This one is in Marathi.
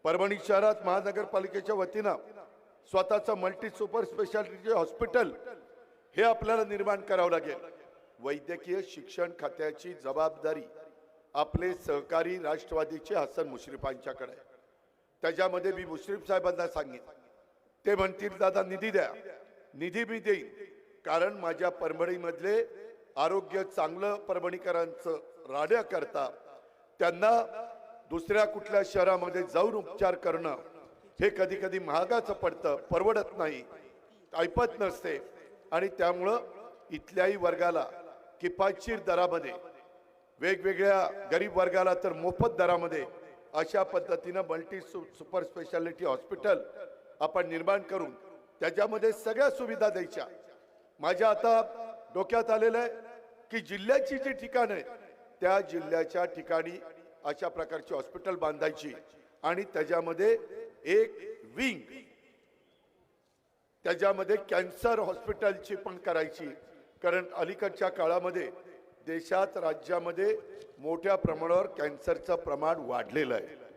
परभणी शहरात महानगरपालिकेच्या वतीनं स्वतःचं मल्टी सुपर स्पेशालिटी हॉस्पिटल हे आपल्याला निर्माण करावं लागेल। वैद्यकीय शिक्षण खात्याची जबाबदारी आपले सहकारी राष्ट्रवादीचे हसन मुश्रीफांच्याकडे आहे। त्याच्यामध्ये मी मुश्रीफ साहेबांना सांगितलं, ते म्हणतील दादा निधी द्या, निधी मी देईन, कारण माझ्या परभणीमधले आरोग्य चांगलं परभणीकरांचं राहण्या करता त्यांना दुसऱ्या कुठल्या शहरामध्ये जाऊन उपचार करणं हे कधी कधी महागाचं पडतं, परवडत नाही, ऐपत नसते, आणि त्यामुळं इथल्याही वर्गाला किफायतशीर दरामध्ये, वेगवेगळ्या गरीब वर्गाला तर मोफत दरामध्ये अशा पद्धतीनं मल्टी सुपर स्पेशालिटी हॉस्पिटल आपण निर्माण करून त्याच्यामध्ये सगळ्या सुविधा द्यायच्या। माझ्या आता डोक्यात आलेलं आहे की जिल्ह्याची जी ठिकाणं आहेत त्या जिल्ह्याच्या ठिकाणी अशा प्रकारची हॉस्पिटल बांधायची आणि त्याच्यामध्ये एक विंग त्याच्यामध्ये कॅन्सर हॉस्पिटलची पण करायची, कारण अलीकडच्या काळामध्ये देशात राज्यामध्ये मोठ्या प्रमाणावर कॅन्सरचं प्रमाण वाढलेलं आहे।